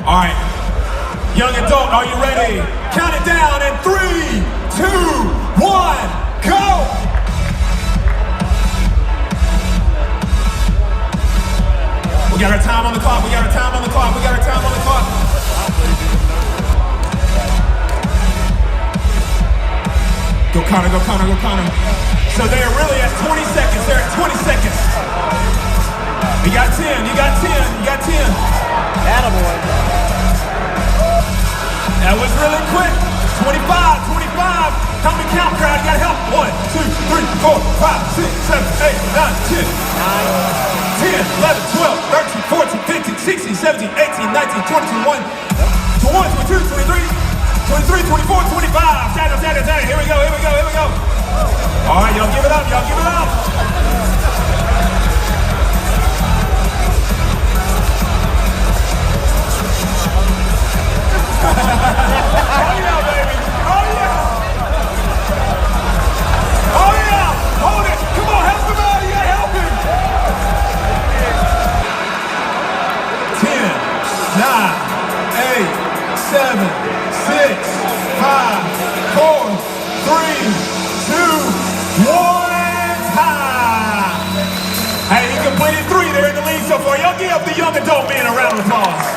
All right, young adult, are you ready? Count it down in 3, 2, 1, go! We got our time on the clock, we got our time on the clock, we got our time on the clock. Go Connor, go Connor, go Connor. So they're really at 20 seconds, they're at 20 seconds. You got 10, you got 10, you got 10. Attaboy. That was really quick. 25, 25. Help me count, crowd, you gotta help. 1, 2, 3, 4, 5, 6, 7, 8, 9, 10. 10, 11, 12, 13, 14, 15, 16, 17, 18, 19, 20, 21, 22, 23, 23, 24, 25. Shadow. Here we go, here we go, here we go. All right, y'all give it up, y'all give it up. Oh yeah, baby. Oh yeah. Oh yeah. Hold it. Come on, help him out. You gotta help him. 10, 9, 8, 7, 6, 5, 4, 3, 2, 1, time. Hey, he completed 3. They're in the lead so far. Y'all give the young adult man a round of applause.